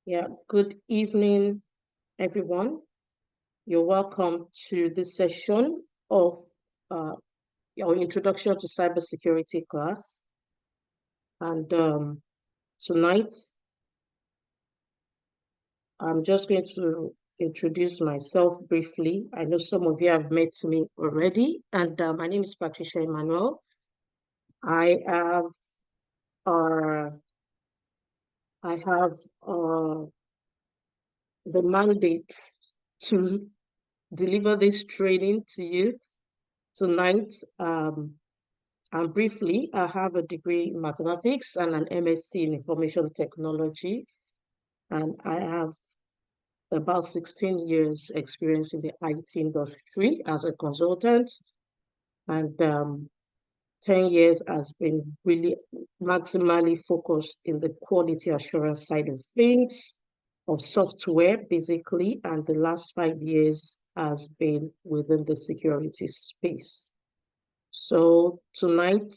Yeah, good evening, everyone. You're welcome to this session of your Introduction to Cybersecurity class. And tonight, I'm just going to introduce myself briefly. I know some of you have met me already, and my name is Patricia Emmanuel. I have the mandate to deliver this training to you tonight. And briefly, I have a degree in mathematics and an MSc in information technology. And I have about 16 years experience in the IT industry as a consultant. And 10 years has been really maximally focused in the quality assurance side of things, of software, basically. And the last 5 years has been within the security space. So tonight,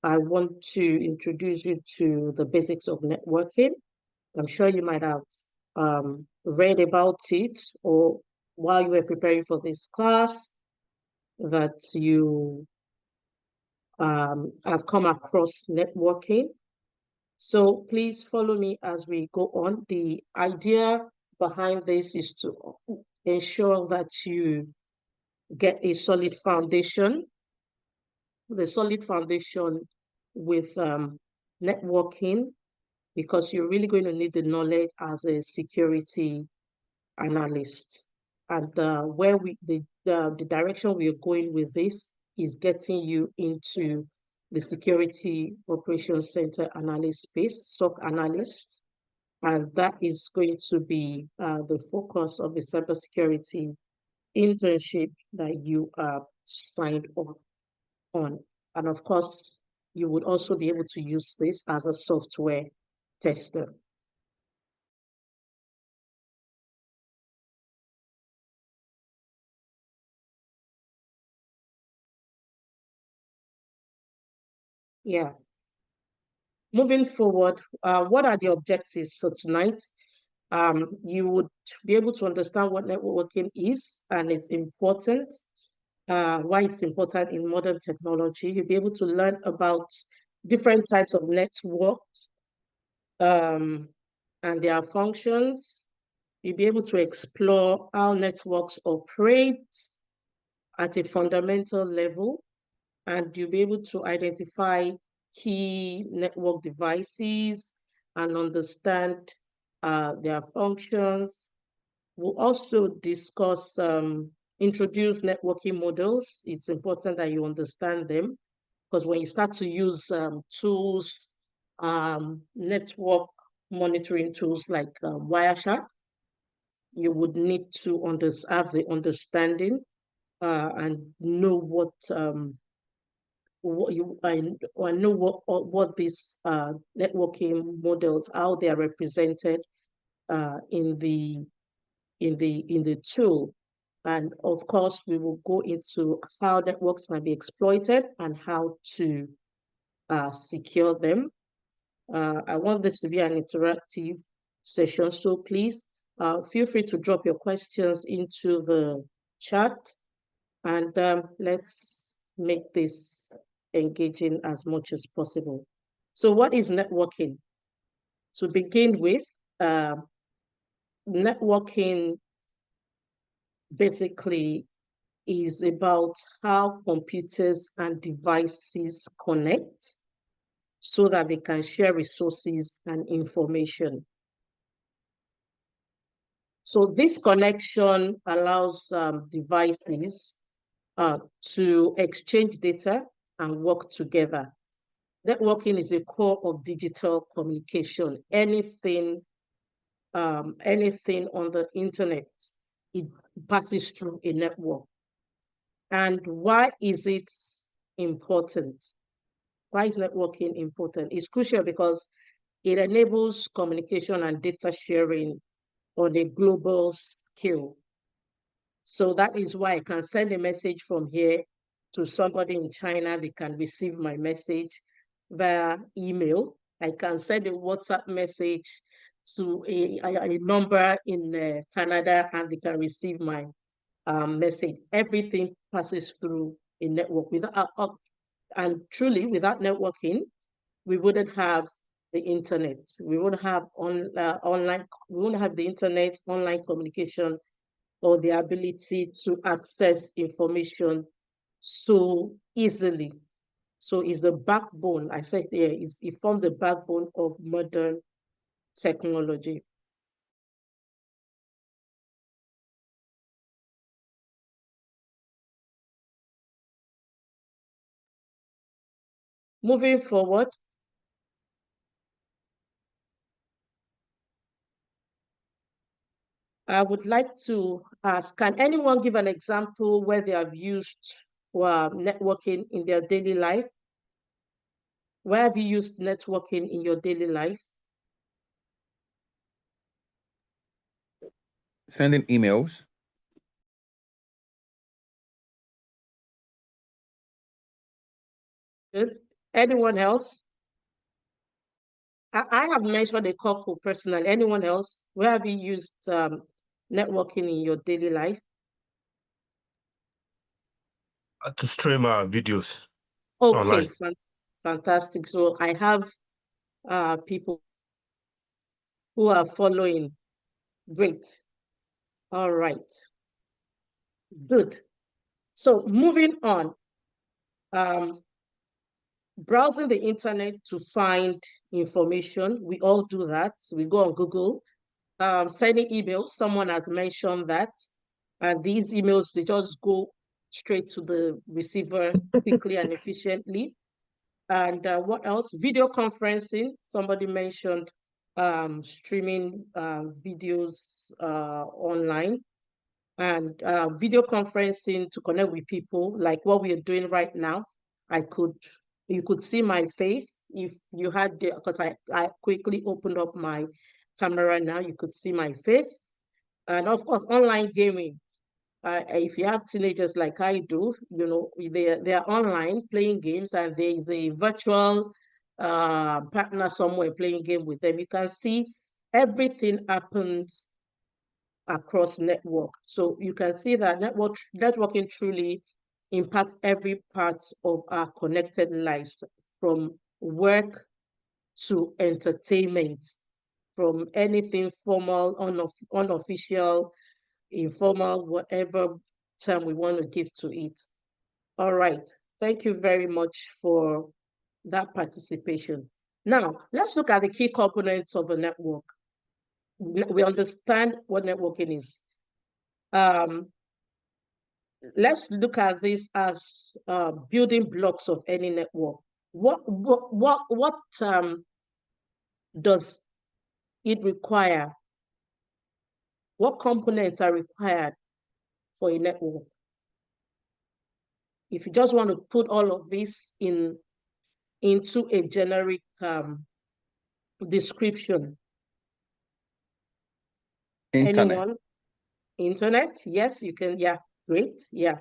I want to introduce you to the basics of networking. I'm sure you might have read about it, or while you were preparing for this class, that you have come across networking. So please follow me as we go on. The idea behind this is to ensure that you get a solid foundation, with networking, because you're really going to need the knowledge as a security analyst. And the direction we are going with this is getting you into the security operations center analyst space, SOC analyst. And that is going to be the focus of the cybersecurity internship that you are signed up on. And of course, you would also be able to use this as a software tester. Yeah. Moving forward, what are the objectives? So tonight, you would be able to understand what networking is and its important, why it's important in modern technology. You'll be able to learn about different types of networks and their functions. You'll be able to explore how networks operate at a fundamental level, and you'll be able to identify key network devices and understand their functions. We'll also discuss, introduce networking models. It's important that you understand them, because when you start to use tools, network monitoring tools like Wireshark, you would need to have the understanding and know I know what these networking models, how they are represented in the tool. And of course, we will go into how networks can be exploited and how to secure them. I want this to be an interactive session, so please feel free to drop your questions into the chat, and let's make this engaging as much as possible. So what is networking? To begin with, networking basically is about how computers and devices connect so that they can share resources and information. So this connection allows devices to exchange data and work together. Networking is a core of digital communication. Anything on the internet, it passes through a network. And why is it important? Why is networking important? It's crucial because it enables communication and data sharing on a global scale. So that is why I can send a message from here to somebody in China. They can receive my message via email. I can send a WhatsApp message to a number in Canada, and they can receive my message. Everything passes through a network. And truly, without networking, we wouldn't have the internet. We wouldn't have online. We wouldn't have the internet, online communication, or the ability to access information so easily. So it's the backbone. I said there, it forms a backbone of modern technology. Moving forward, I would like to ask, can anyone give an example where they have used networking in their daily life? Where have you used networking in your daily life? Sending emails. Good. Anyone else? I have mentioned a couple personally. Anyone else? Where have you used networking in your daily life? To stream videos Okay, online. fantastic. So I have people who are following. Great. All right. Good. So moving on, browsing the internet to find information. We all do that. We go on Google, sending emails. Someone has mentioned that. And these emails, they just go straight to the receiver quickly and efficiently. And what else? Video conferencing. Somebody mentioned streaming videos online, and video conferencing to connect with people, like what we are doing right now. You could see my face if you had the, because I quickly opened up my camera now, you could see my face. And of course, online gaming. If you have teenagers like I do, you know, they're online playing games, and there is a virtual partner somewhere playing game with them. You can see everything happens across network. So you can see that networking truly impacts every part of our connected lives, from work to entertainment, from anything formal, unofficial, informal, whatever term we want to give to it. All right. Thank you very much for that participation. Now, let's look at the key components of a network. We understand what networking is. Let's look at this as building blocks of any network. What does it require? What components are required for a network? If you just want to put all of this into a generic description. Internet. Anyone? Internet? Yes, you can. Yeah, great. Yeah.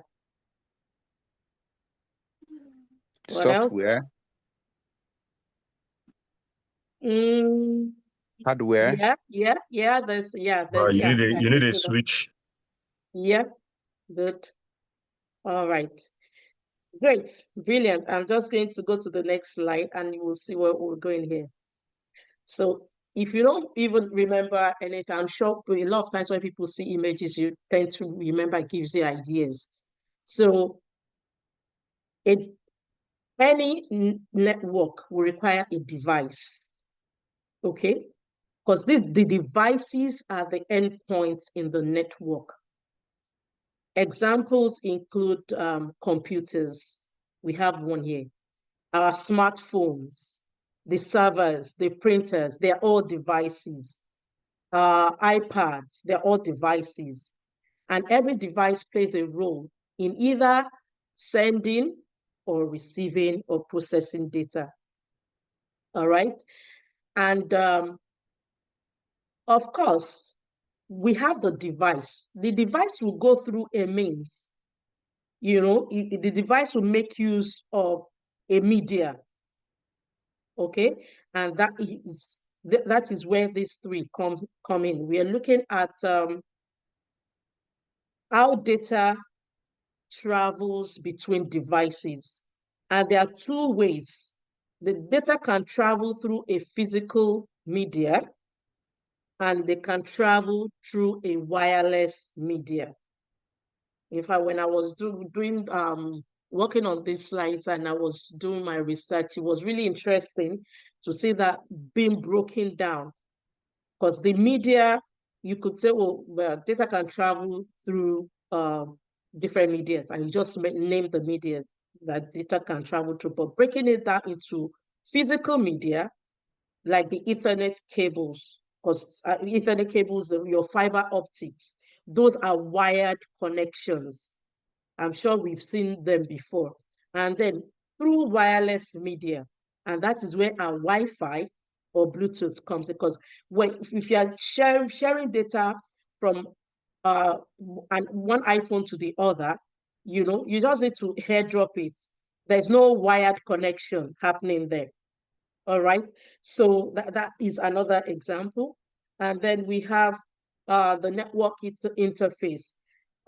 What Software. else? Hardware. Yeah. There's You need a switch. Yeah, good. All right. Great, brilliant. I'm just going to go to the next slide, and you will see where we're going here. So if you don't even remember anything, I'm sure a lot of times when people see images, you tend to remember, it gives you ideas. So any network will require a device, okay? Because the devices are the endpoints in the network. Examples include computers. We have one here. Our smartphones, the servers, the printers, they're all devices. iPads, they're all devices. And every device plays a role in either sending or receiving or processing data. All right. And of course, we have the device. The device will go through a means. You know, the device will make use of a media. Okay. And that is that is where these three come in. We are looking at how data travels between devices. And there are two ways. The data can travel through a physical media, and they can travel through a wireless media. In fact, when I was working on these slides and I was doing my research, it was really interesting to see that being broken down. Because the media, you could say, well, data can travel through different medias, and you just name the media that data can travel through. But breaking it down into physical media, like the Ethernet cables, because Ethernet cables, your fiber optics, those are wired connections. I'm sure we've seen them before. And then through wireless media, and that is where our Wi-Fi or Bluetooth comes, because if you are sharing data from one iPhone to the other, you just need to airdrop it. There's no wired connection happening there. All right, so that is another example. And then we have the network interface.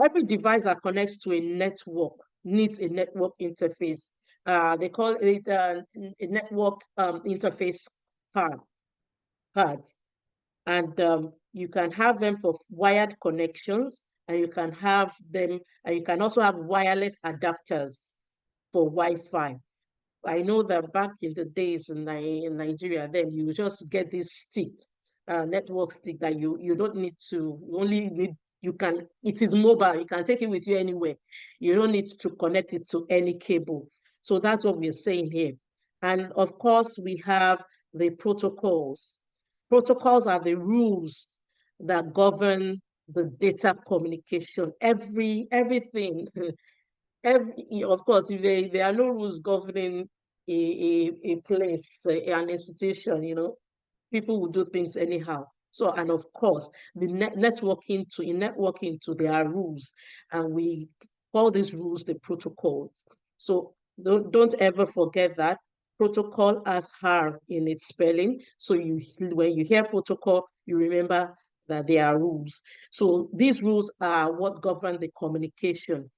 Every device that connects to a network needs a network interface. They call it a network interface cards. And you can have them for wired connections, and you can have them, and you can also have wireless adapters for Wi-Fi. I know that back in the days in Nigeria, then you just get this stick, network stick that you don't need to, you only need, it is mobile, you can take it with you anywhere. You don't need to connect it to any cable. So that's what we're saying here. And of course, we have the protocols. Protocols are the rules that govern the data communication. Everything. Of course, if there are no rules governing a place, an institution, people will do things anyhow. So, and of course, the networking to there are rules, and we call these rules the protocols. So don't ever forget that protocol has R in its spelling. So when you hear protocol, you remember that there are rules. So these rules are what govern the communication,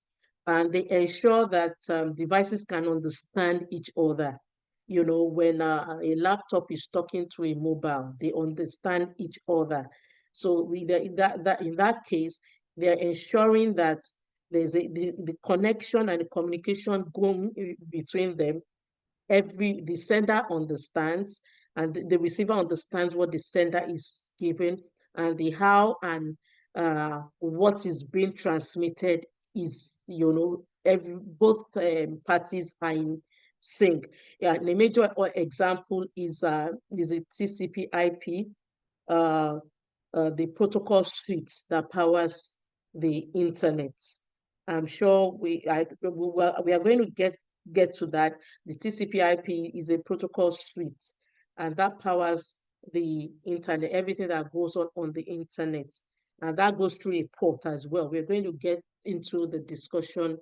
and they ensure that devices can understand each other. When a laptop is talking to a mobile, they understand each other. So in that case, they're ensuring that there's the connection and the communication going between them. The sender understands, and the receiver understands what the sender is giving, and the how and what is being transmitted is, both parties are in sync. Yeah, the major example is a TCP/IP, the protocol suite that powers the internet. I'm sure we are going to get to that. The TCP/IP is a protocol suite, and that powers the internet, everything that goes on the internet. And that goes through a port as well. We're going to get into the discussion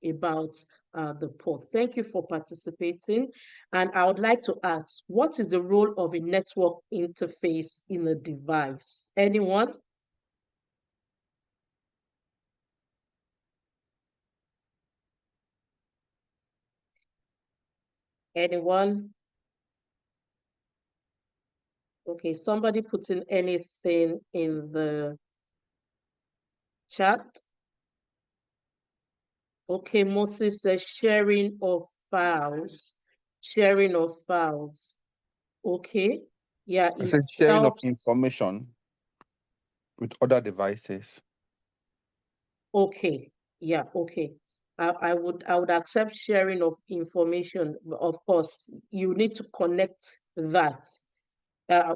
about the port. Thank you for participating. And I would like to ask, what is the role of a network interface in a device? Anyone? Anyone? Okay, somebody put in anything in the chat. Okay, Moses says sharing of files. Sharing of files. Okay. Yeah, I said sharing of information with other devices. Okay. Yeah, okay. I would accept sharing of information. Of course, you need to connect that.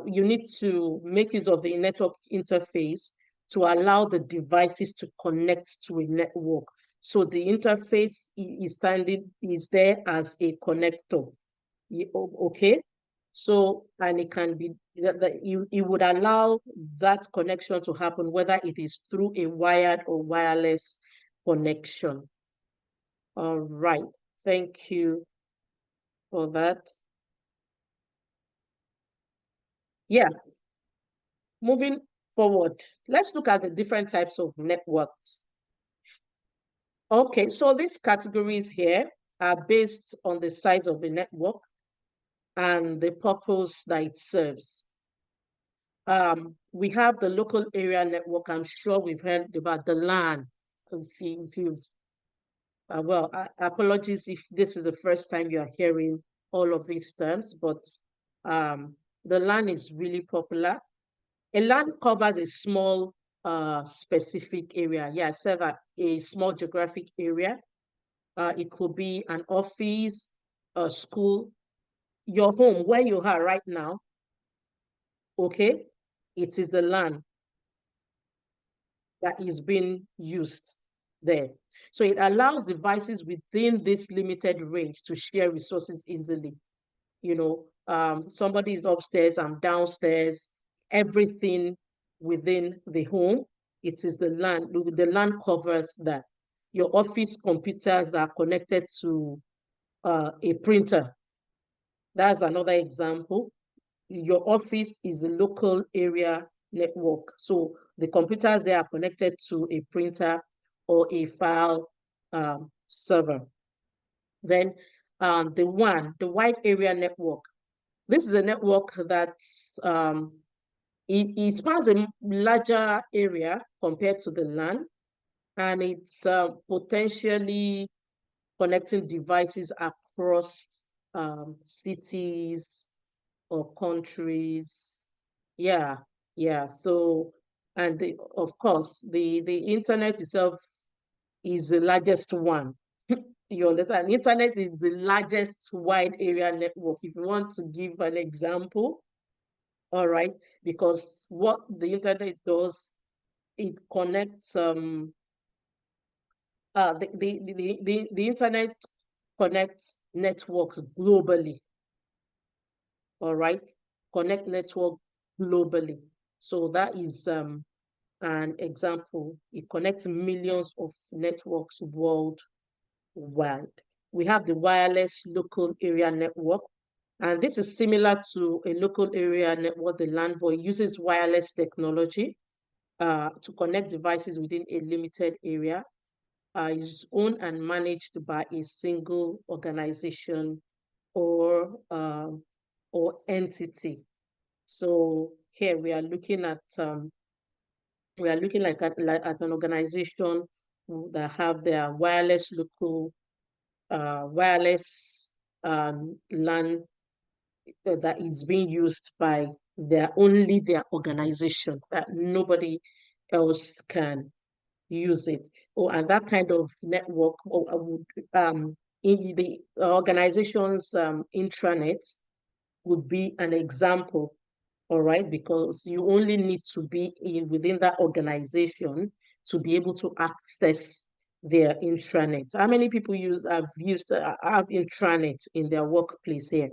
You need to make use of the network interface to allow the devices to connect to a network. So the interface is there as a connector. Okay. So, and it can be it would allow that connection to happen, whether it is through a wired or wireless connection. All right. Thank you for that. Yeah. Moving forward, let's look at the different types of networks. Okay, so these categories here are based on the size of the network and the purpose that it serves. We have the local area network. I'm sure we've heard about the LAN. Well, apologies if this is the first time you are hearing all of these terms, but the LAN is really popular. A LAN covers a small specific area. Yeah, I said that, a small geographic area. It could be an office, a school, your home, where you are right now. Okay, it is the LAN that is being used there. So it allows devices within this limited range to share resources easily. You know, somebody is upstairs, I'm downstairs, everything within the home. It is the LAN. The LAN covers that. Your office computers that are connected to a printer. That's another example. Your office is a local area network. So the computers there are connected to a printer or a file server. Then the wide area network. This is a network that it spans a larger area compared to the LAN, and it's potentially connecting devices across cities or countries. Yeah. So, and of course, the internet itself is the largest one. You understand? Internet is the largest wide area network. If you want to give an example, all right, because what the internet does, it connects the internet connects networks globally. All right, connect network globally. So that is an example. It connects millions of networks worldwide. We have the wireless local area network, and this is similar to a local area network, the LAN, but it uses wireless technology to connect devices within a limited area. Is owned and managed by a single organization or entity. So here we are looking at at an organization that have their wireless local wireless LAN that is being used by only their organization, that nobody else can use it. And that kind of network in the organization's intranet would be an example. All right, because you only need to be within that organization to be able to access their intranet. How many people have intranet in their workplace here?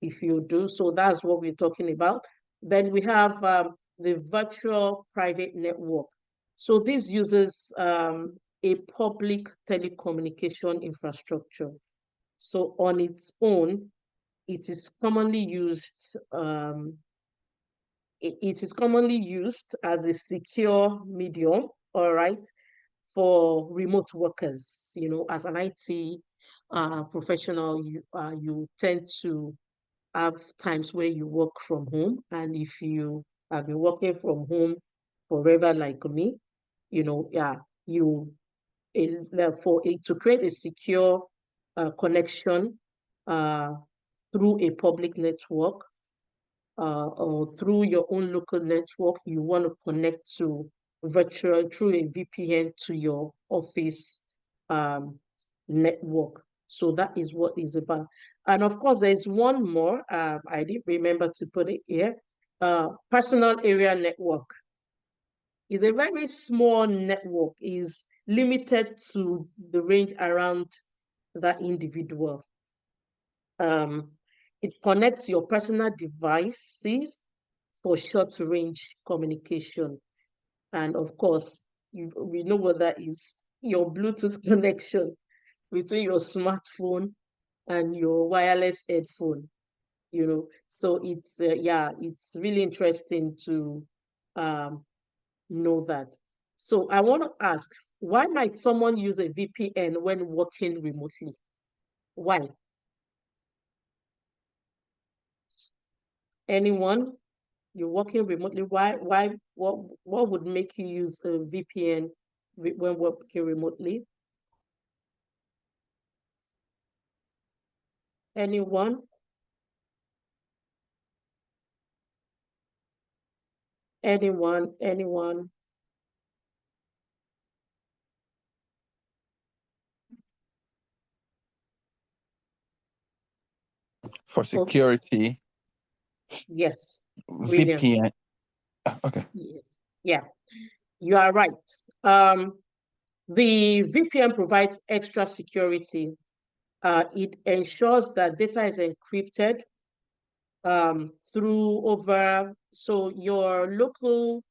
If you do, so that's what we're talking about. Then we have the virtual private network. So this uses a public telecommunication infrastructure. So on its own, it is commonly used as a secure medium, all right, for remote workers. You know, as an IT professional, you tend to have times where you work from home, and if you have been working from home forever like me, you know, yeah, to create a secure connection through a public network or through your own local network, you want to connect to through a VPN to your office network. So that is what it's about. And of course, there's one more. I didn't remember to put it here. Personal area network is a very small network, is limited to the range around that individual. It connects your personal devices for short-range communication. And of course, we know what that is, your Bluetooth connection between your smartphone and your wireless headphone. you know. So it's yeah, it's really interesting to know that. So I want to ask, why might someone use a VPN when working remotely? Why? Anyone? You're working remotely. Why? What would make you use a VPN when working remotely? Anyone? Anyone? Anyone? For security. Yes. Brilliant. VPN. Okay. Yes. Yeah, you are right. The VPN provides extra security. It ensures that data is encrypted so your local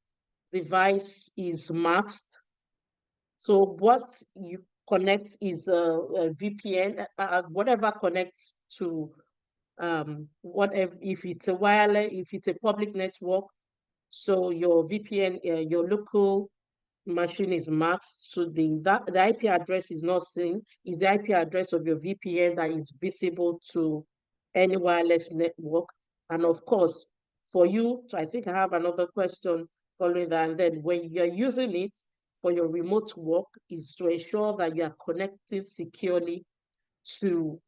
device is masked. So what you connect is a VPN, whatever connects to whatever, if it's a wireless, if it's a public network, so your VPN, your local machine is masked, so the IP address is not seen. Is the IP address of your VPN that is visible to any wireless network. And of course, for you, I think I have another question following that. And then when you're using it for your remote work, is to ensure that you are connecting securely to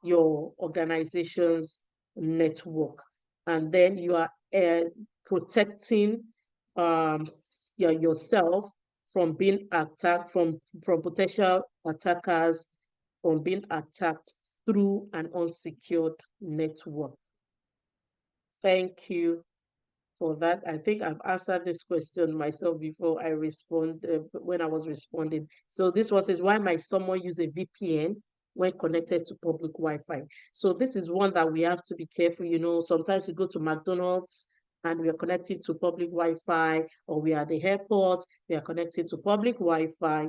your organization's network. And then you are protecting yourself from being attacked, from potential attackers, from being attacked through an unsecured network. Thank you for that. I think I've answered this question myself before I when I was responding. So this one says, why might someone use a VPN when connected to public Wi-Fi? So this is one that we have to be careful. You know, sometimes you go to McDonald's and we are connected to public Wi-Fi, or we are at the airport, we are connected to public Wi-Fi.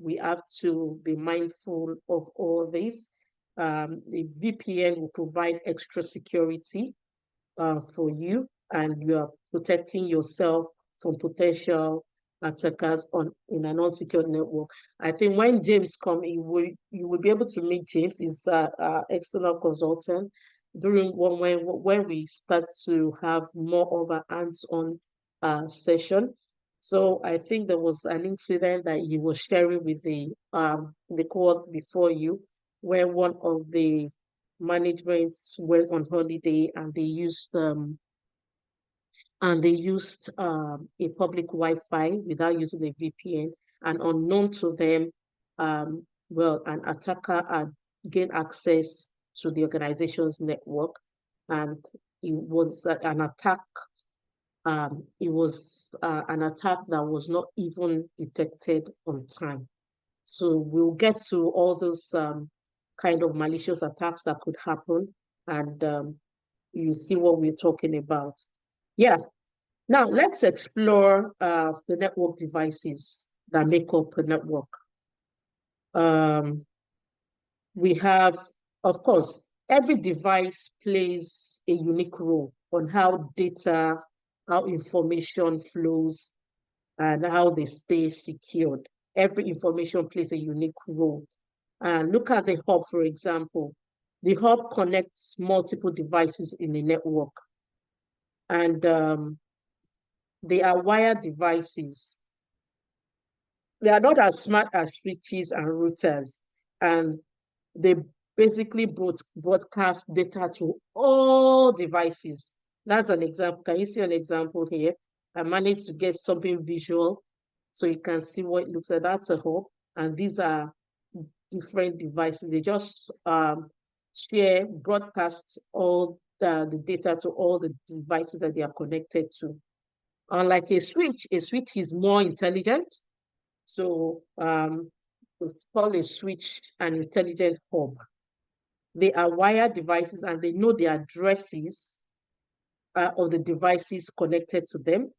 We have to be mindful of all this. The VPN will provide extra security for you, and you are protecting yourself from potential attackers in an unsecured network. I think when James comes, you will be able to meet James. He's an external consultant. During when we start to have more of an hands-on session. So I think there was an incident that he was sharing with the cohort before you, where one of the management went on holiday and they used a public Wi-Fi without using a VPN, and unknown to them, well, an attacker had gained access to the organization's network, and it was an attack. It was an attack that was not even detected on time. So we'll get to all those kind of malicious attacks that could happen, and you see what we're talking about. Yeah. Now let's explore the network devices that make up a network. We have, of course, every device plays a unique role on how data, how information flows, and how they stay secured. Every information plays a unique role. And look at the hub, for example. The hub connects multiple devices in a network. And they are wired devices. They are not as smart as switches and routers. And they basically broadcast data to all devices. That's an example. Can you see an example here? I managed to get something visual so you can see what it looks like. That's a hub. And these are different devices. They just broadcast all the data to all the devices that they are connected to. Unlike a switch is more intelligent. So it's called a switch an intelligent hub. They are wired devices and they know the addresses of the devices connected to them,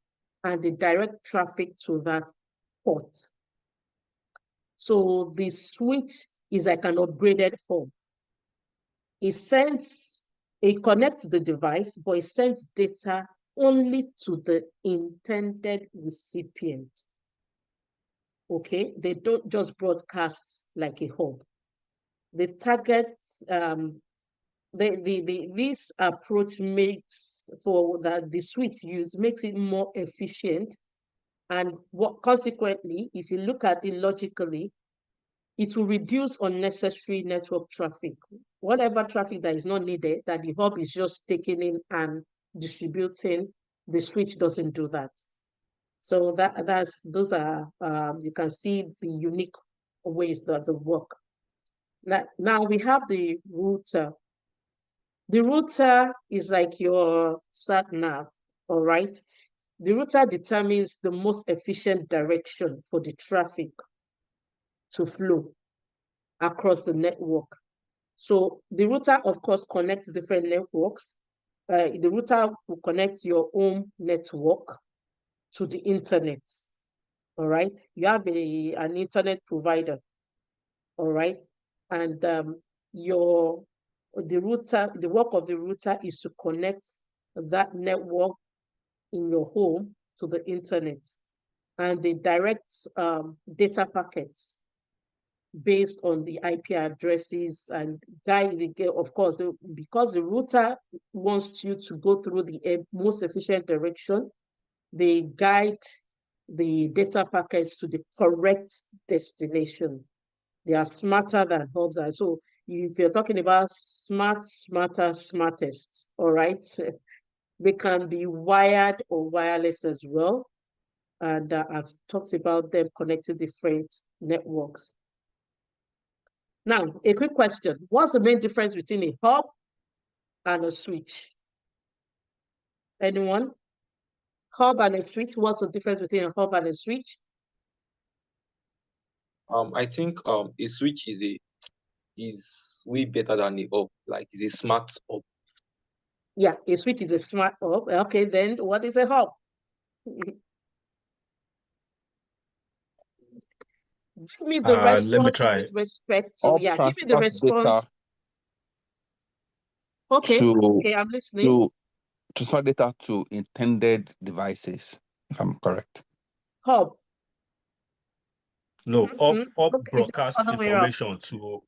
and they direct traffic to that port. So the switch is like an upgraded hub. It sends It connects the device, but it sends data only to the intended recipient. Okay, they don't just broadcast like a hub. The target, this approach makes for that the switch use makes it more efficient, and what consequently, if you look at it logically, it will reduce unnecessary network traffic. Whatever traffic that is not needed, that the hub is just taking in and distributing, the switch doesn't do that. So those are you can see the unique ways that they work. Now we have the router. The router is like your sat nav, all right? The router determines the most efficient direction for the traffic to flow across the network. So the router, of course, connects different networks. The router will connect your home network to the internet, all right? You have an internet provider, all right? And the work of the router is to connect that network in your home to the internet, and they direct data packets based on the IP addresses and guide the, of course, because the router wants you to go through the most efficient direction, they guide the data packets to the correct destination. They are smarter than hubs are. So if you're talking about smart, smarter, smartest, all right, they can be wired or wireless as well. And I've talked about them connecting different networks. Now, a quick question. What's the main difference between a hub and a switch? Anyone? Hub and a switch, what's the difference between a hub and a switch? I think a switch is way better than a hub, like it's a smart hub. Yeah, a switch is a smart hub. Okay, then what is a hub? Give me the response let me try. with respect to, yeah, give me the response. Okay, okay, I'm listening. To transfer data to intended devices, if I'm correct. Hub. No, up Okay, broadcast information to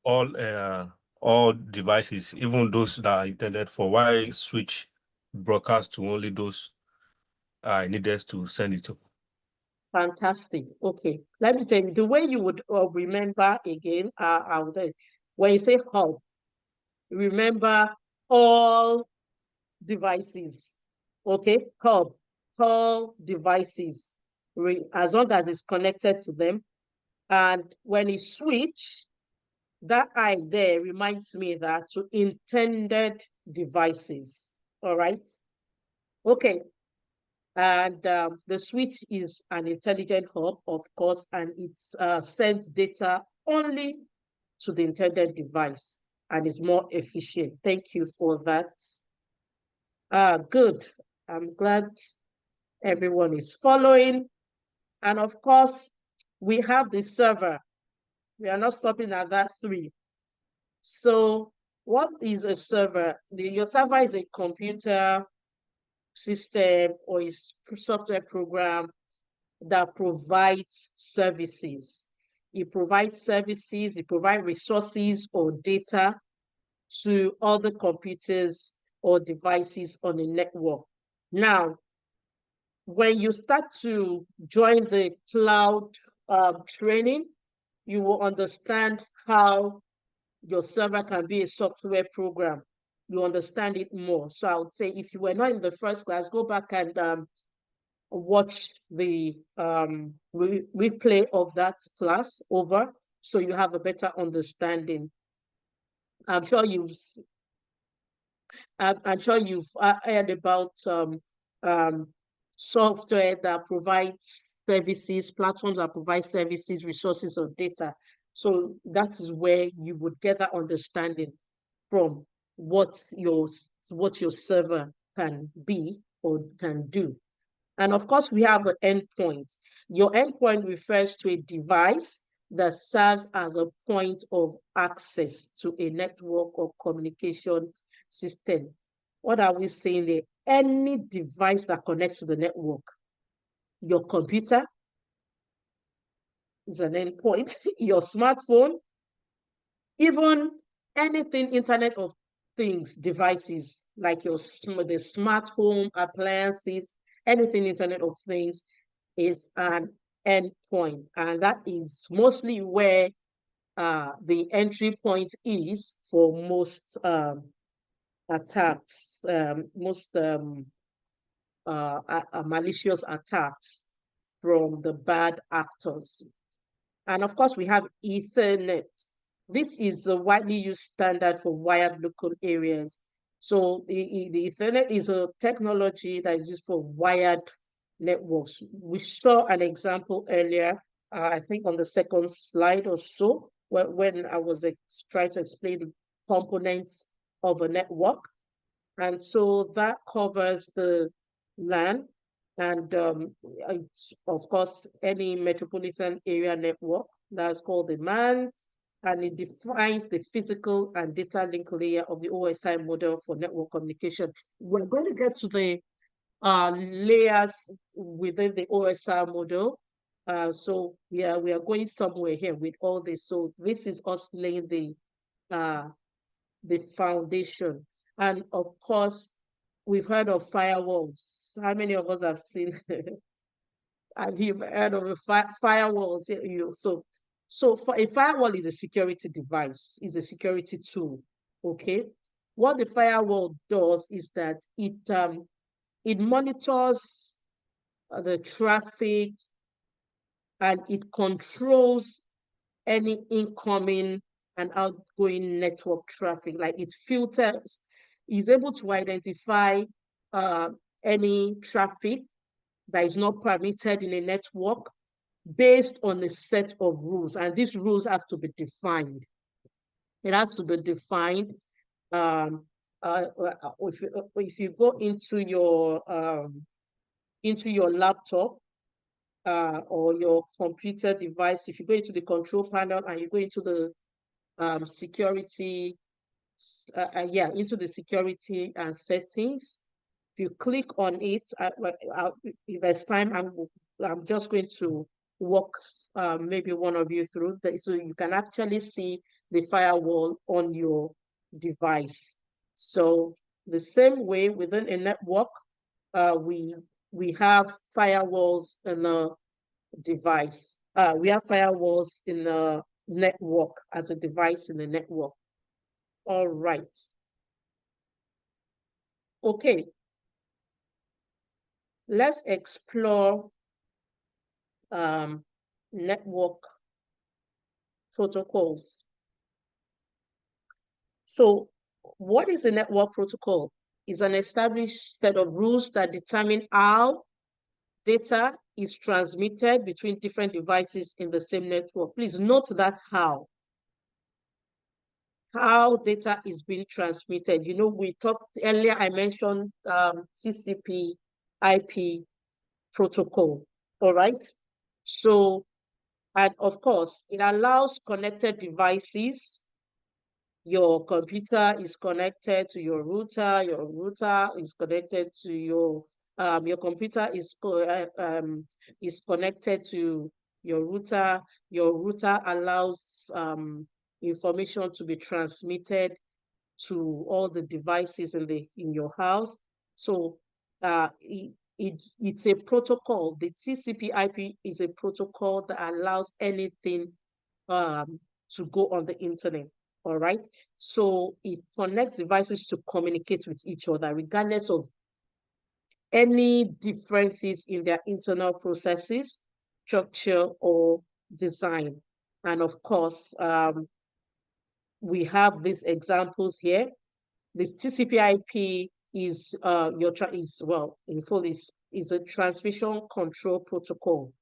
all devices, even those that are intended for. Why switch broadcast to only those needed to send it to? Fantastic. Okay, let me tell you the way you would remember again. When you say hub, remember all devices. Okay, hub, all devices, as long as it's connected to them. And when you switch, that I there reminds me that to intended devices. All right. Okay. And the switch is an intelligent hub, of course, and it sends data only to the intended device and is more efficient. Thank you for that. Good. I'm glad everyone is following. And of course, we have the server. We are not stopping at that 3. So what is a server? Your server is a computer system or a software program that provides services. It provides services, it provides resources or data to other computers or devices on a network. Now, when you start to join the cloud training, you will understand how your server can be a software program. You understand it more. So I would say if you were not in the first class, go back and watch the replay of that class over so you have a better understanding. I'm sure you've heard about software that provides services, platforms that provide services, resources, or data. So that is where you would get that understanding from what your server can be or can do. And of course, we have an endpoint. Your endpoint refers to a device that serves as a point of access to a network or communication system. What are we saying there? Any device that connects to the network. Your computer is an endpoint, your smartphone, even anything Internet of Things devices, like the smart home appliances, anything Internet of Things is an endpoint. And that is mostly where the entry point is for most attacks, most malicious attacks from the bad actors. And of course, we have Ethernet. This is a widely used standard for wired local areas. So the Ethernet is a technology that is used for wired networks. We saw an example earlier, I think on the second slide or so, when I was trying to explain the components of a network. And so that covers the LAN and of course, any metropolitan area network. That's called the MAN, and it defines the physical and data link layer of the OSI model for network communication. We're going to get to the layers within the OSI model. So yeah, we are going somewhere here with all this. So this is us laying the foundation. And of course, we've heard of firewalls. How many of us have seen? Have you heard of firewalls? So for a firewall is a security device, is a security tool. Okay. What the firewall does is that it monitors the traffic and it controls any incoming and outgoing network traffic. Like it filters, is able to identify any traffic that is not permitted in a network based on a set of rules. And these rules have to be defined. It has to be defined. If you go into your laptop or your computer device, if you go into the control panel and you go into the security, into the security and settings, if you click on it, if there's time, I'm just going to walk maybe one of you through so you can actually see the firewall on your device. So the same way within a network, we have firewalls in a device. We have firewalls in the network as a device in the network. All right. Okay. Let's explore network protocols. So what is a network protocol? It's an established set of rules that determine how data is transmitted between different devices in the same network. Please note that how data is being transmitted. You know, we talked earlier, I mentioned TCP IP protocol, all right? So, and of course, it allows connected devices. Your computer is connected to your router is connected to your computer is connected to your router allows information to be transmitted to all the devices in your house. So it's a protocol. The TCP/IP is a protocol that allows anything to go on the internet. All right. So it connects devices to communicate with each other, regardless of any differences in their internal processes, structure, or design. And of course, we have these examples here. This TCP/IP is in full is a transmission control protocol.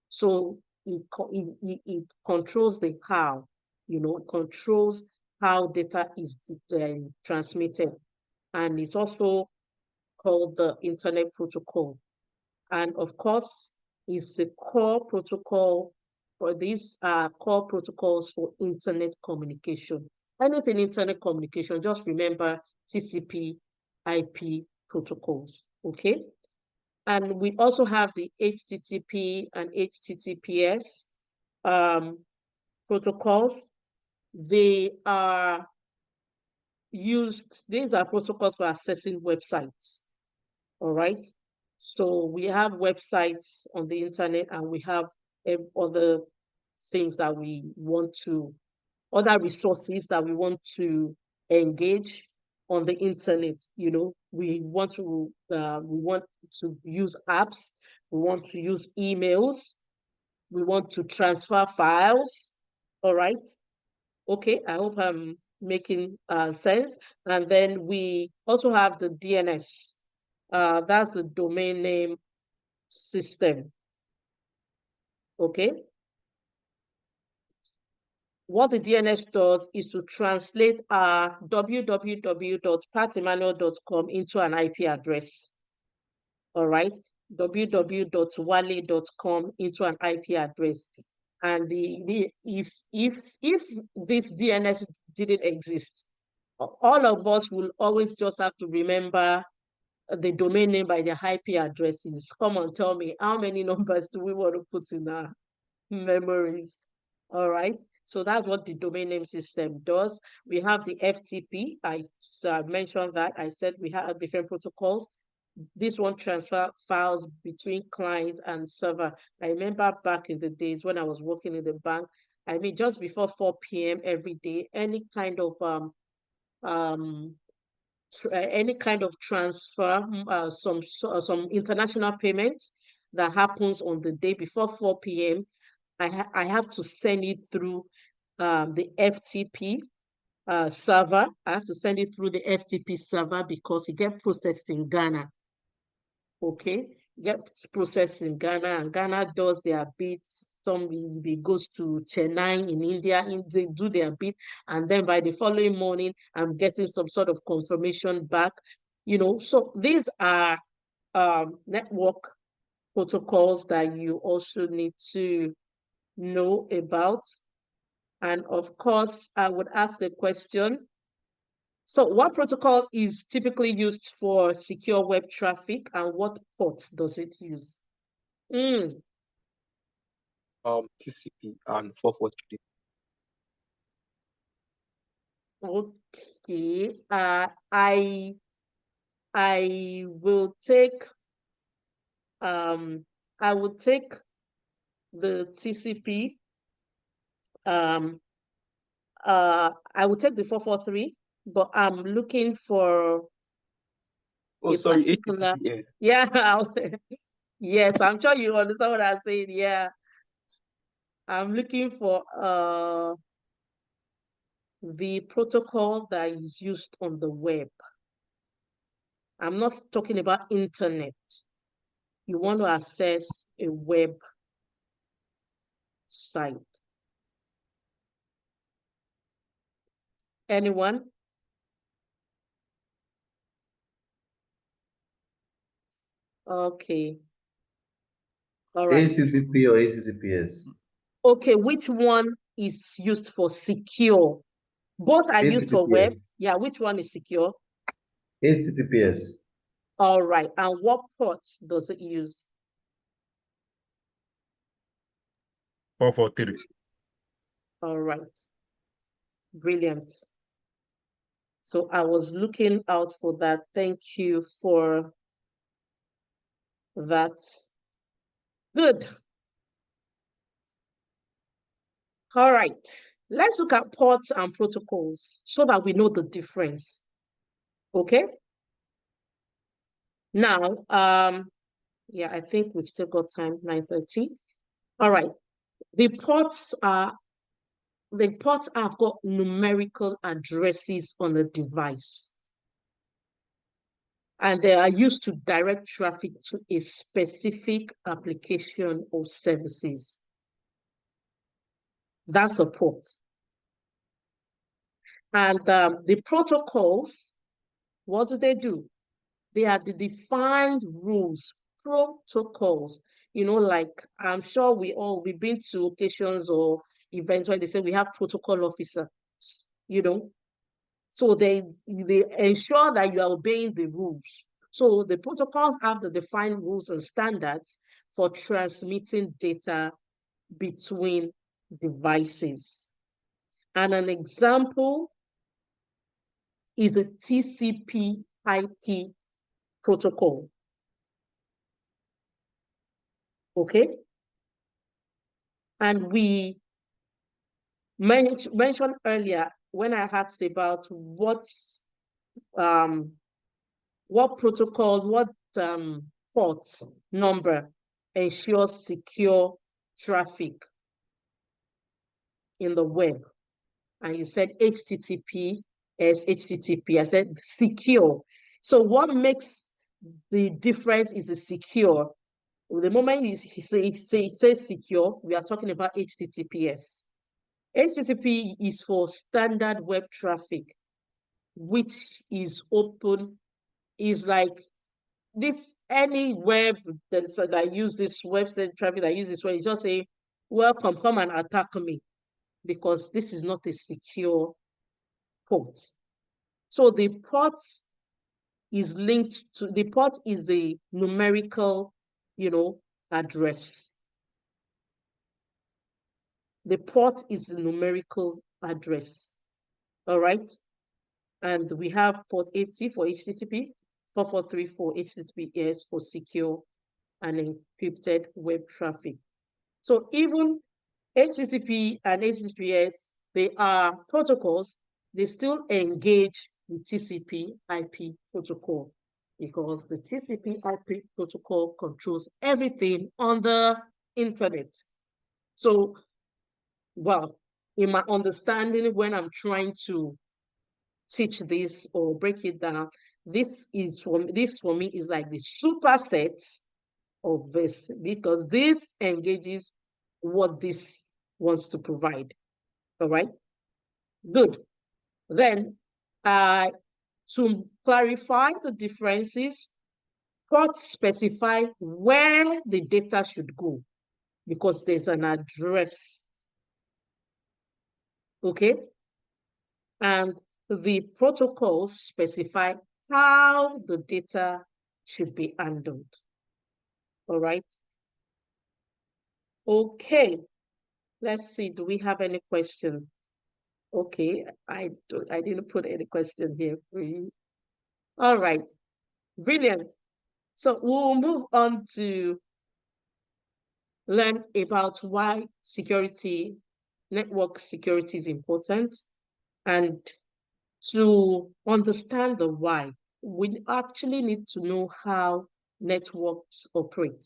So it controls the how, it controls how data is transmitted, and it's also called the Internet Protocol. And of course, it's the core protocol for these core protocols for internet communication. Anything internet communication, just remember TCP IP protocols, okay? And we also have the HTTP and HTTPS protocols. They are used, these are protocols for accessing websites, all right? So we have websites on the internet and we have other things that we want to, other resources that we want to engage on the internet. You know, we want to use apps, we want to use emails, we want to transfer files, all right? Okay, I hope I'm making sense. And then we also have the DNS. That's the domain name system. Okay. What the DNS does is to translate our www.patemmanuel.com into an IP address. All right, www.wale.com into an IP address. And if this DNS didn't exist, all of us will always just have to remember the domain name by their IP addresses. Come on, tell me, how many numbers do we want to put in our memories? All right. So that's what the domain name system does. We have the FTP. I mentioned that. I said we have different protocols. This one transfer files between client and server. I remember back in the days when I was working in the bank, I mean, just before 4 p.m. every day, any kind of transfer, some international payments that happens on the day before 4 p.m., I have to send it through the FTP server. I have to send it through the FTP server because it gets processed in Ghana. Okay, gets processed in Ghana, and Ghana does their bits. Some they goes to Chennai in India, they do their bit, and then by the following morning, I'm getting some sort of confirmation back. You know, so these are network protocols that you also need to know about. And of course, I would ask the question, so what protocol is typically used for secure web traffic and what port does it use? TCP and 443. Okay, I will take I would take the TCP. I would take the 443, but I'm looking for Oh, a sorry, particular. HTTPS. Yeah, yes, I'm sure you understand what I'm saying. Yeah, I'm looking for the protocol that is used on the web. I'm not talking about internet. You want to access a web site. Anyone? Okay. All right. HTTP or HTTPS? Okay, which one is used for secure? Both are used for web. HTTPS. Yeah, which one is secure? HTTPS. All right. And what port does it use? 443. All right. Brilliant. So I was looking out for that. Thank you for that. Good. All right. Let's look at ports and protocols so that we know the difference. Okay. Now, yeah, I think we've still got time, 9:30. All right. The ports have got numerical addresses on the device. And they are used to direct traffic to a specific application or services. That's a port. And the protocols, what do? They are the defined rules, protocols. You know, like I'm sure we've been to occasions or events where they say we have protocol officer, you know. So they ensure that you are obeying the rules. So the protocols have the defined rules and standards for transmitting data between devices. And an example is a TCP/IP protocol. Okay? And we mentioned earlier when I asked about what protocol, what port number ensures secure traffic in the web. And you said HTTP as HTTP. I said secure. So what makes the difference is the secure. The moment you say secure, we are talking about HTTPS. HTTP is for standard web traffic, which is open, is like this, any web that use this website traffic that use this way, is just say, welcome, come and attack me, because this is not a secure port. So the port is linked to, the port is a numerical, address. The port is a numerical address. All right. And we have port 80 for HTTP, 443 for HTTPS for secure and encrypted web traffic. So even HTTP and HTTPS, they are protocols, they still engage the TCP/IP protocol, because the TCP/IP protocol controls everything on the internet. So, well, in my understanding, when I'm trying to teach this or break it down, this for me is like the superset of this, because this engages what this wants to provide. All right, good. Then to clarify the differences, ports specify where the data should go, because there's an address. Okay, and the protocols specify how the data should be handled. All right. Okay, let's see, do we have any question? Okay, I didn't put any question here for you. All right, brilliant. So we'll move on to learn about why network security is important. And to understand the why, we actually need to know how networks operate.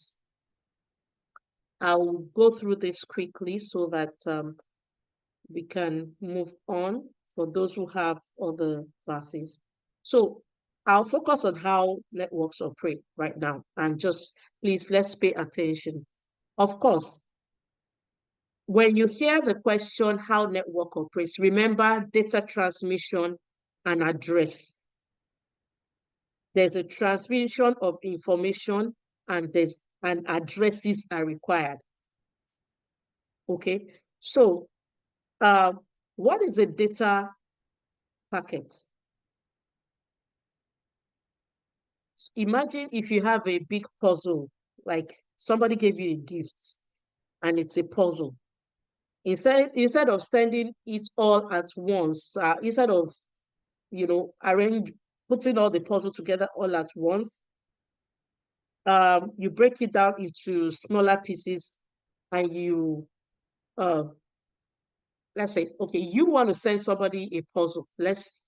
I'll go through this quickly so that we can move on for those who have other classes. So I'll focus on how networks operate right now, and just please, let's pay attention. Of course, when you hear the question, how network operates, remember data transmission and address. There's a transmission of information, and addresses are required. Okay, so what is a data packet? Imagine if you have a big puzzle, like somebody gave you a gift and it's a puzzle. Instead of sending it all at once, instead of, putting all the puzzle together all at once, you break it down into smaller pieces, and you, let's say, okay, you want to send somebody a puzzle. Let's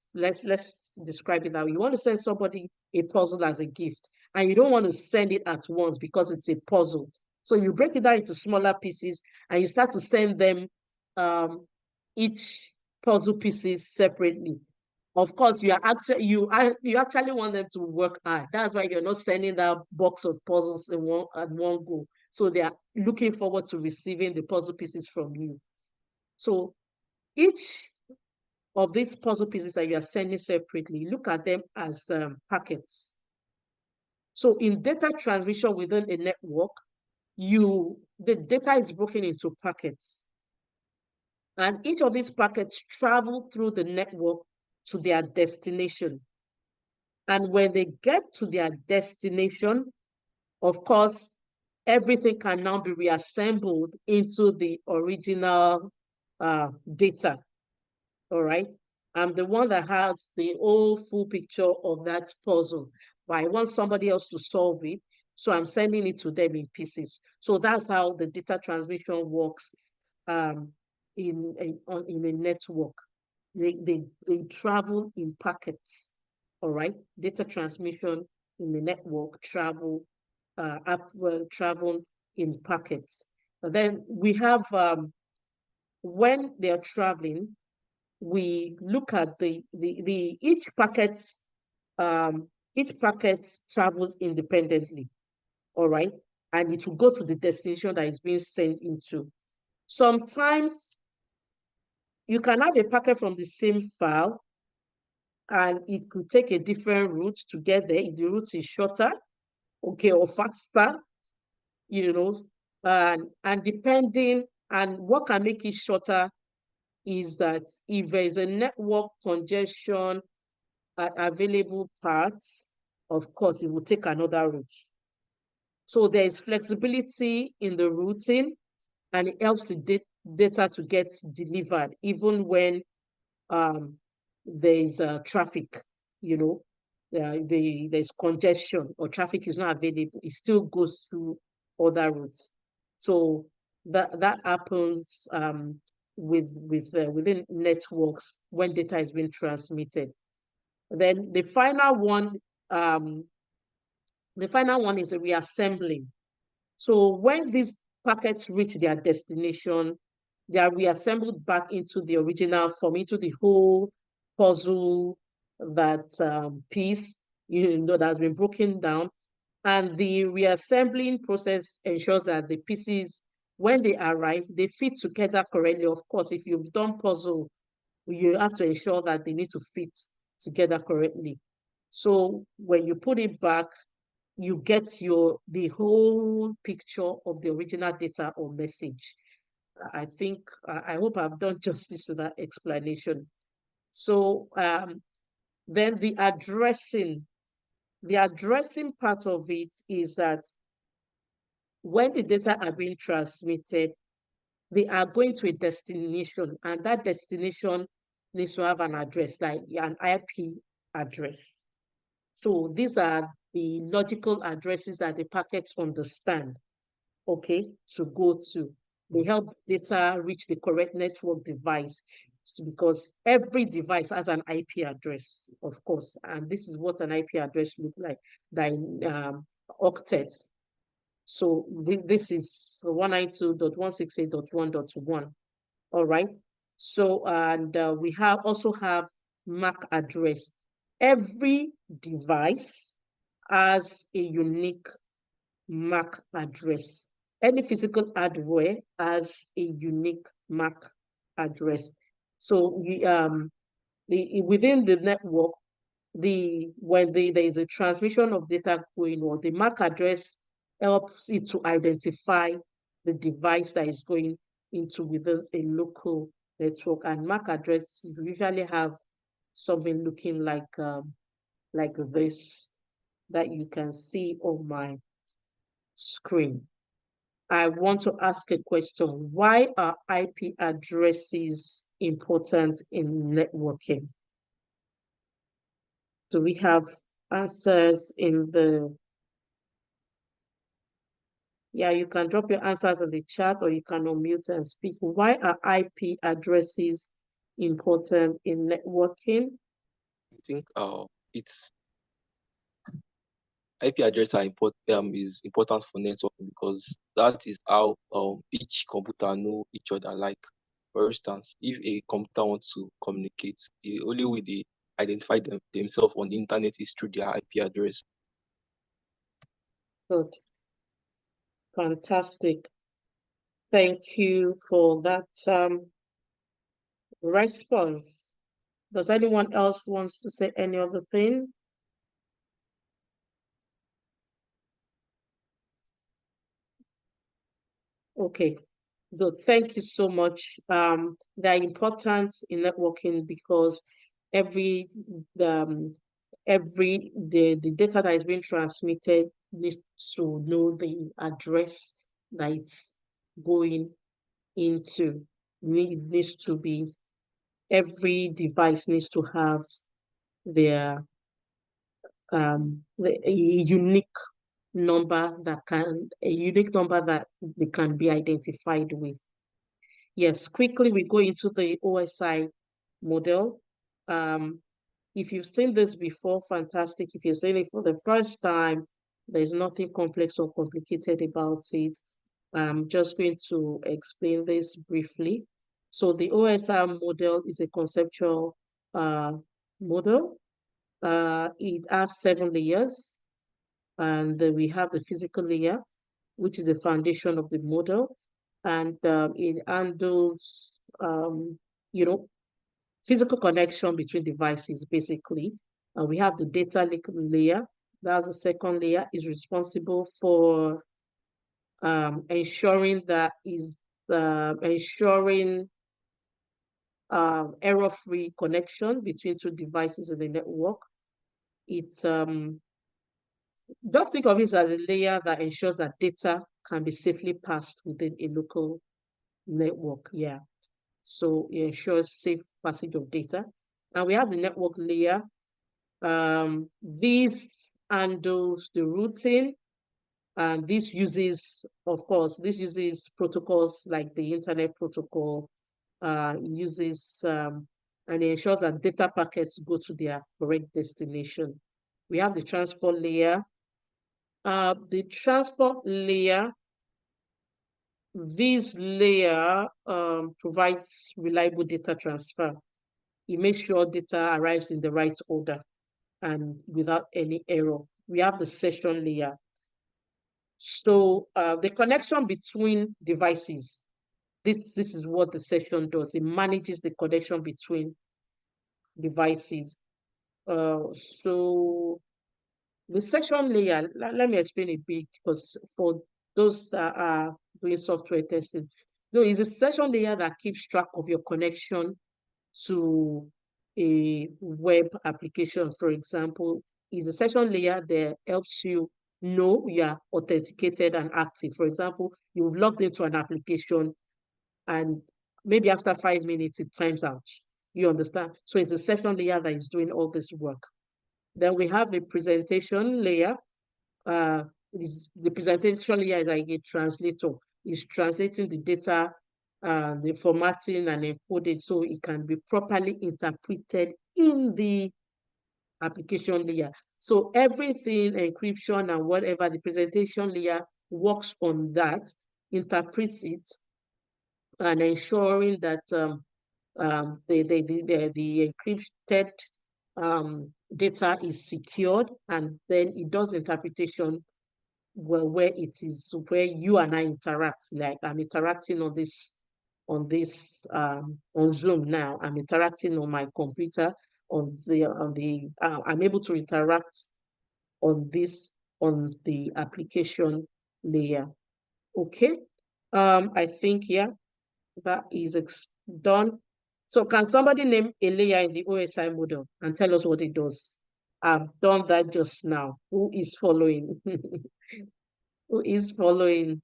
describe it now. You want to send somebody a puzzle as a gift, and you don't want to send it at once because it's a puzzle. So you break it down into smaller pieces, and you start to send them each puzzle pieces separately. Of course, you actually want them to work hard. That's why you're not sending that box of puzzles at one go. So they are looking forward to receiving the puzzle pieces from you. So each of these puzzle pieces that you are sending separately, look at them as packets. So in data transmission within a network, the data is broken into packets. And each of these packets travel through the network to their destination. And when they get to their destination, of course, everything can now be reassembled into the original data. All right. I'm the one that has the whole full picture of that puzzle, but I want somebody else to solve it. So I'm sending it to them in pieces. So that's how the data transmission works in a network. They travel in packets. All right. Data transmission in the network travel in packets. And then we have when they're traveling, we look at each packet travels independently, all right, and it will go to the destination that is being sent into. Sometimes you can have a packet from the same file and it could take a different route to get there if the route is shorter, okay, or faster, you know, and depending, and what can make it shorter is that if there is a network congestion at available parts, of course, it will take another route. So there is flexibility in the routing, and it helps the data to get delivered, even when there is traffic, you know, there's congestion or traffic is not available, it still goes through other routes. So that happens within networks when data is being transmitted. Then the final one is a reassembling. So when these packets reach their destination, they are reassembled back into the original form, into the whole puzzle, that piece, that has been broken down. And the reassembling process ensures that the pieces, when they arrive, they fit together correctly. Of course, if you've done puzzle, you have to ensure that they need to fit together correctly. So when you put it back, you get the whole picture of the original data or message. I hope I've done justice to that explanation. So then the addressing part of it is that when the data are being transmitted, they are going to a destination, and that destination needs to have an address, like an IP address. So these are the logical addresses that the packets understand, okay, to go to. They help data reach the correct network device, because every device has an IP address, of course, and this is what an IP address looks like, the octet. So this is 192.168.1.1. All right. So, and we also have MAC address. Every device has a unique MAC address. Any physical hardware has a unique MAC address. So within the network, when there is a transmission of data going on, the MAC address helps it to identify the device that is going into within a local network. And MAC address usually have something looking like this that you can see on my screen. I want to ask a question. Why are IP addresses important in networking? Do we have answers in the... Yeah, you can drop your answers in the chat, or you can unmute and speak. Why are IP addresses important in networking? I think it's IP address is important for networking, because that is how each computer know each other. Like, for instance, if a computer wants to communicate, the only way they identify themselves on the internet is through their IP address. Good. Fantastic. Thank you for that response. Does anyone else want to say any other thing? Okay, good. Thank you so much. They're important in networking because every the data that is being transmitted needs to know the address that it's going into. Needs to be, every device needs to have their a unique number that they can be identified with. Yes, quickly we go into the OSI model. If you've seen this before, fantastic. If you're seeing it for the first time, there's nothing complex or complicated about it. I'm just going to explain this briefly. So the OSI model is a conceptual model. It has 7 layers, and we have the physical layer, which is the foundation of the model, and it handles, physical connection between devices, basically. We have the data link layer. That's the second layer, is responsible for ensuring error-free connection between two devices in the network. It just think of it as a layer that ensures that data can be safely passed within a local network. Yeah. So it ensures safe passage of data. And we have the network layer. This handles the routing, and this uses protocols like the internet protocol. Uses and it ensures that data packets go to their correct destination. We have the transport layer. The transport layer, this layer provides reliable data transfer. It makes sure data arrives in the right order and without any error. We have the session layer. So the connection between devices, this is what the session does. It manages the connection between devices. So the session layer, let me explain a bit, because for those that are doing software testing, so it's a session layer that keeps track of your connection to a web application, for example. Is a session layer that helps you know you are authenticated and active. For example, you've logged into an application and maybe after 5 minutes it times out. You understand? So it's a session layer that is doing all this work. Then we have a presentation layer. The presentation layer is like a translator. It's translating the data, the formatting and encoded so it can be properly interpreted in the application layer. So everything, encryption and whatever, the presentation layer works on that, interprets it, and ensuring that the encrypted data is secured, and then it does interpretation where it is, where you and I interact. Like I'm interacting on Zoom now. I'm interacting on my computer, I'm able to interact on the application layer. Okay. I think, yeah, that is done. So can somebody name a layer in the OSI model and tell us what it does? I've done that just now. Who is following? Who is following?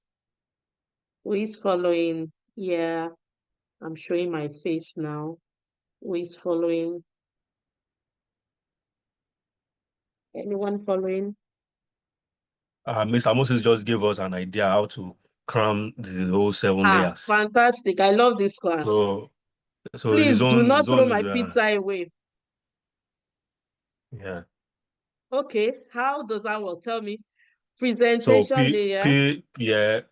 Who is following? Yeah, I'm showing my face now. Who is following? Anyone following? Mr. Moses just gave us an idea how to cram the whole 7 layers. Fantastic. I love this class. So Please do not throw my is, pizza away. yeah. Okay, how does that work? Tell me. Presentation layer. Physical layer.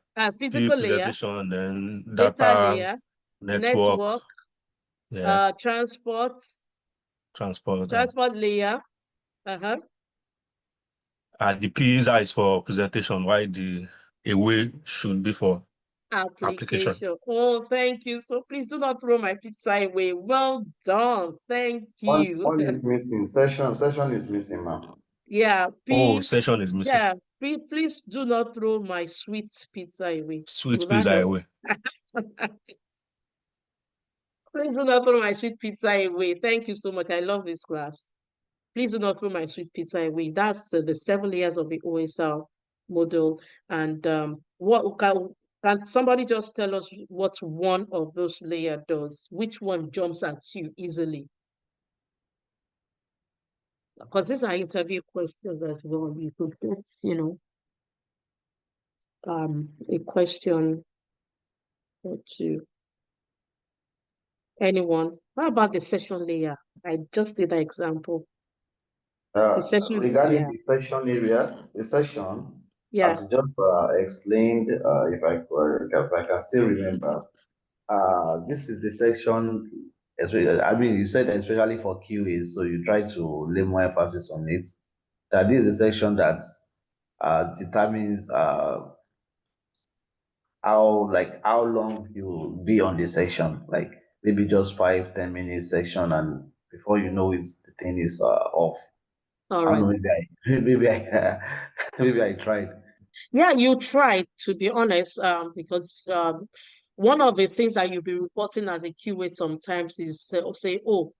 Presentation, then data layer. network. Yeah. Transport layer. The pizza is for presentation, while the away should be for application. Oh, thank you. So please do not throw my pizza away. Well done. Thank you. One is missing. Session is missing, ma'am. Yeah. Session is missing. Yeah. Please do not throw my sweet pizza away. Sweet pizza away. Please do not throw my sweet pizza away. Thank you so much. I love this class. Please do not throw my sweet pizza away. That's the 7 layers of the OSR model. And what can somebody just tell us what one of those layers does? Which one jumps at you easily? Because these are interview questions as well. You could get, a question or two. Anyone? How about the session layer? I just did that example. The session, Regarding yeah, the session area, the session, yeah. as you just explained, if I can still remember, this is the section. I mean, you said especially for QA, so you try to lay more emphasis on it. That this is a section that determines how long you will be on the section, like maybe just 5-10 minutes section, and before you know it, the thing is off. All I right. don't know, maybe I tried. Yeah, you tried, to be honest, because one of the things that you'll be reporting as a QA sometimes is say, oh,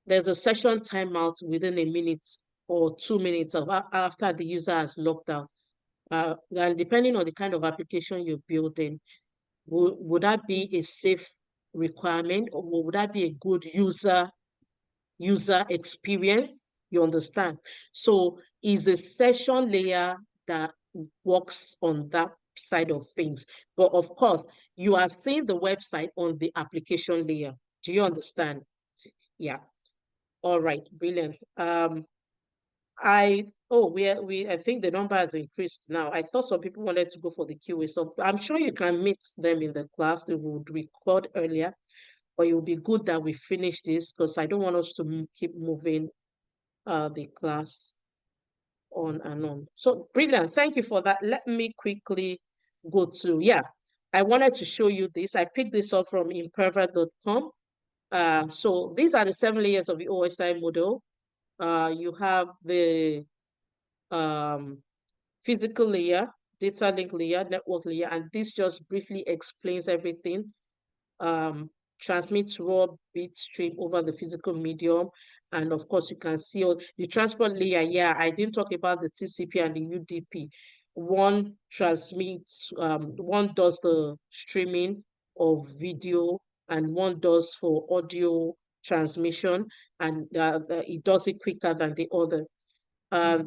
there's a session timeout within a minute or 2 minutes after the user has logged out. And depending on the kind of application you're building, would that be a safe requirement, or would that be a good user experience? You understand? So is the session layer that works on that side of things. But of course, you are seeing the website on the application layer. Do you understand? Yeah. All right. Brilliant. I think the number has increased now. I thought some people wanted to go for the QA, so I'm sure you can meet them in the class. They would record earlier, but it would be good that we finish this, because I don't want us to keep moving the class on and on. So brilliant. Thank you for that. Let me quickly go to, yeah, I wanted to show you this. I picked this up from imperva.com. So these are the 7 layers of the OSI model. You have the physical layer, data link layer, network layer, and this just briefly explains everything. Transmits raw bit stream over the physical medium. And of course, you can see the transport layer. Yeah, I didn't talk about the TCP and the UDP. One transmits, one does the streaming of video, and one does for audio transmission, and it does it quicker than the other.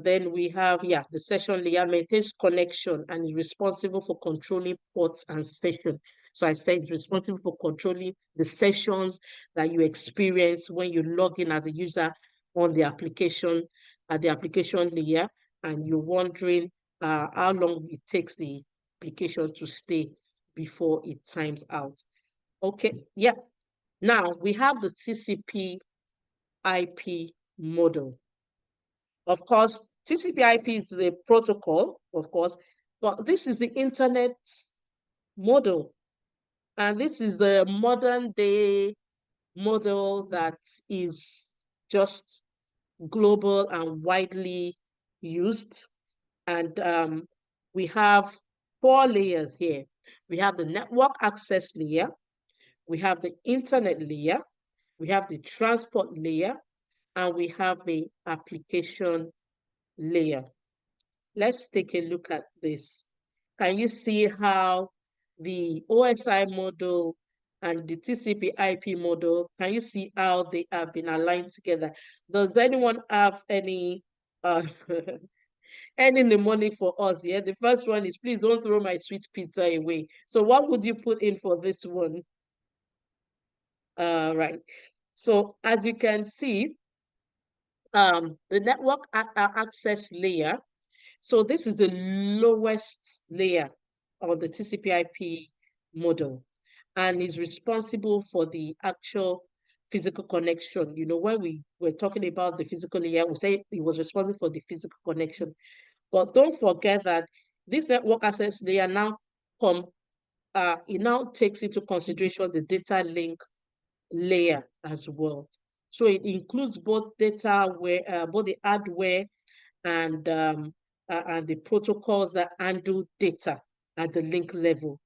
Then we have, the session layer maintains connection and is responsible for controlling ports and session. So I said it's responsible for controlling the sessions that you experience when you log in as a user on the application, at the application layer, and you're wondering how long it takes the application to stay before it times out. Okay, yeah. Now we have the TCP IP model. Of course, TCP/IP is a protocol, of course, but this is the internet model. And this is the modern day model that is just global and widely used. And we have 4 layers here. We have the network access layer, we have the internet layer, we have the transport layer, and we have the application layer. Let's take a look at this. Can you see how the OSI model and the TCP/IP model, can you see how they have been aligned together? Does anyone have any any mnemonic for us here? The first one is, please don't throw my sweet pizza away. So what would you put in for this one? Right. So as you can see, the network access layer. So this is the lowest layer of the TCP/IP model, and is responsible for the actual physical connection. You know, when we were talking about the physical layer, we say it was responsible for the physical connection. But don't forget that this network access layer now it now takes into consideration the data link layer as well. So it includes both both the hardware and the protocols that handle data at the link level.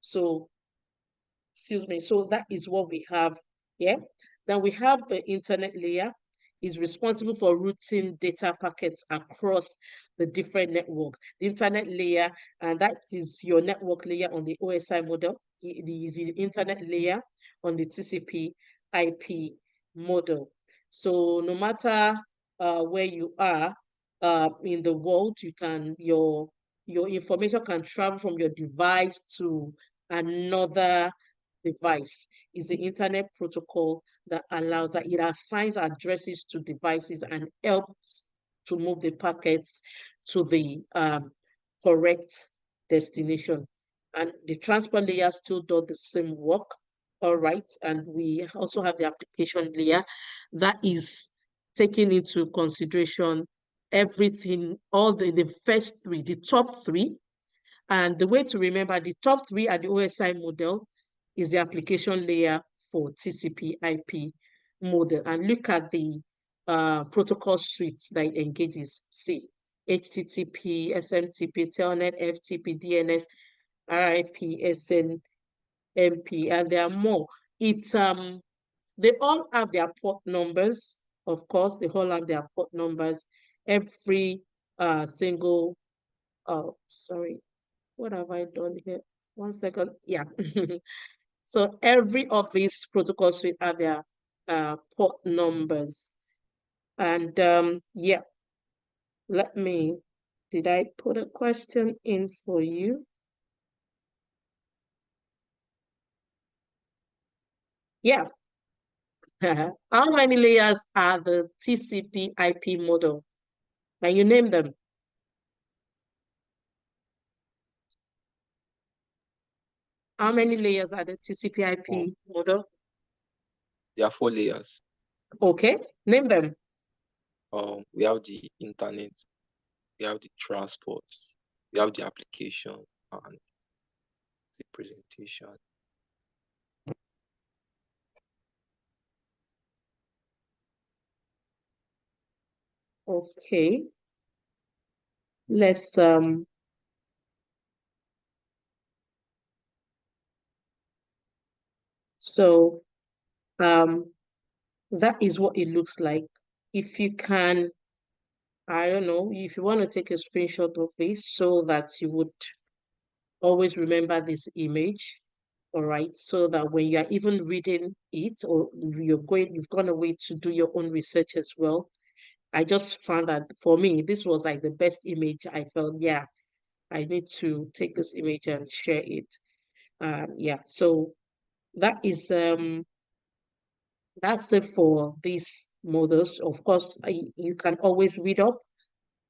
So excuse me. So that is what we have here. Then we have the internet layer, is responsible for routing data packets across the different networks. The internet layer, and that is your network layer on the OSI model. It is the internet layer on the TCP IP model. So no matter where you are in the world, your information can travel from your device to another device. Is the internet protocol that allows that. It assigns addresses to devices and helps to move the packets to the correct destination. And the transport layer still does the same work. All right. And we also have the application layer that is taking into consideration everything, all the first three, the top three. And the way to remember the top three at the OSI model is the application layer for TCP IP model. And look at the protocol suites that it engages. See, HTTP, SMTP, Telnet, FTP, DNS, RIP, SNMP, and there are more. They all have their port numbers. Of course, they all have their port numbers. Every single, sorry, what have I done here? 1 second. Yeah. So every of these protocols suite have their port numbers. And yeah, did I put a question in for you? Yeah. How many layers are the TCP IP model? Can you name them? How many layers are the TCP IP model? There are 4 layers. Okay, name them. We have the internet, we have the transport, we have the application, and the presentation. Okay. Let's so that is what it looks like. If you can, I don't know, if you want to take a screenshot of this so that you would always remember this image, all right, so that when you're even reading it or you've gone away to do your own research as well. I just found that for me, this was like the best image. I felt, yeah, I need to take this image and share it. Yeah, so that is that's it for these models. Of course, you can always read up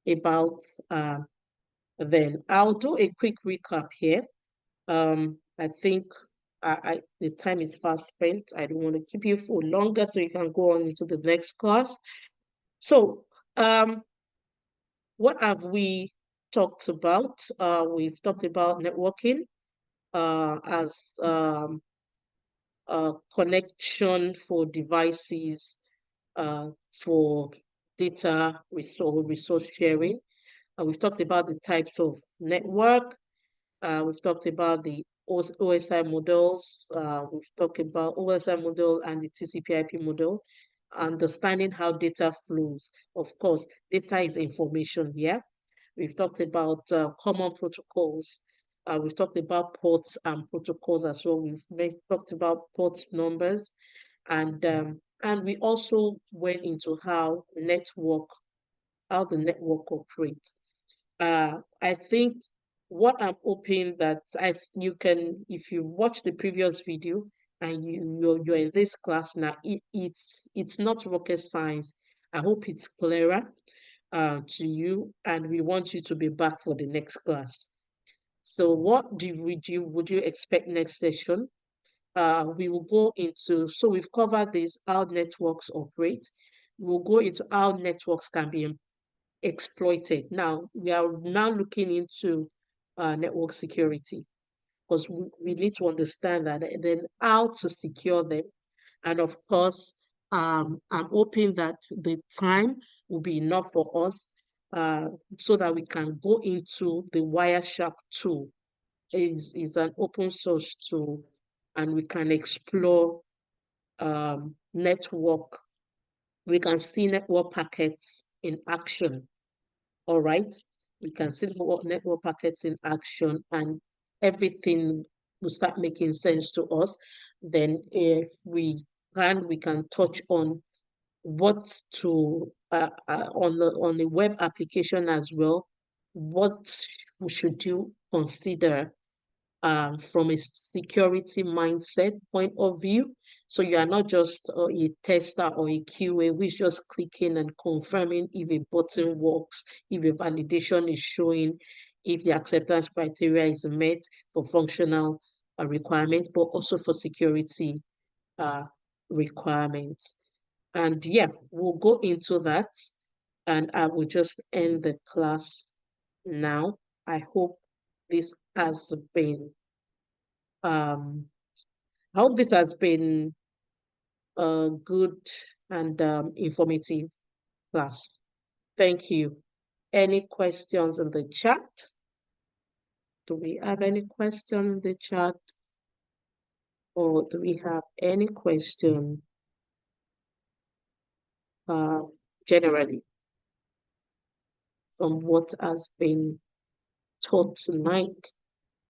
about them. I'll do a quick recap here. I think the time is fast spent. I don't want to keep you for longer, so you can go on into the next class. So, what have we talked about? We've talked about networking as a connection for devices, for data resource sharing. We've talked about the types of network. We've talked about the OSI models. We've talked about OSI model and the TCP/IP model. Understanding how data flows. Of course, data is information here. We've talked about common protocols. We've talked about ports and protocols as well. We've talked about port numbers, and we also went into how the network operates. I think what I'm hoping that you can, if you've watched the previous video and you're in this class now, it's not rocket science. I hope it's clearer to you, and we want you to be back for the next class. So what would you expect next session? We will go into, so we've covered this, how networks operate. We'll go into how networks can be exploited. Now, we are now looking into network security, because we need to understand that, and then how to secure them. And of course, I'm hoping that the time will be enough for us so that we can go into the Wireshark tool. Is an open source tool and we can explore network. We can see network packets in action. All right. We can see network packets in action, and everything will start making sense to us. Then if we can touch on what to on the web application as well. What should you consider from a security mindset point of view? So you are not just a tester or a QA who's just clicking and confirming if a button works, if a validation is showing, if the acceptance criteria is met for functional requirements, but also for security requirements. And yeah, we'll go into that, and I will just end the class now. I hope this has been I hope this has been a good and informative class. Thank you. Any questions in the chat? Do we have any question in the chat? Or do we have any question generally from what has been taught tonight?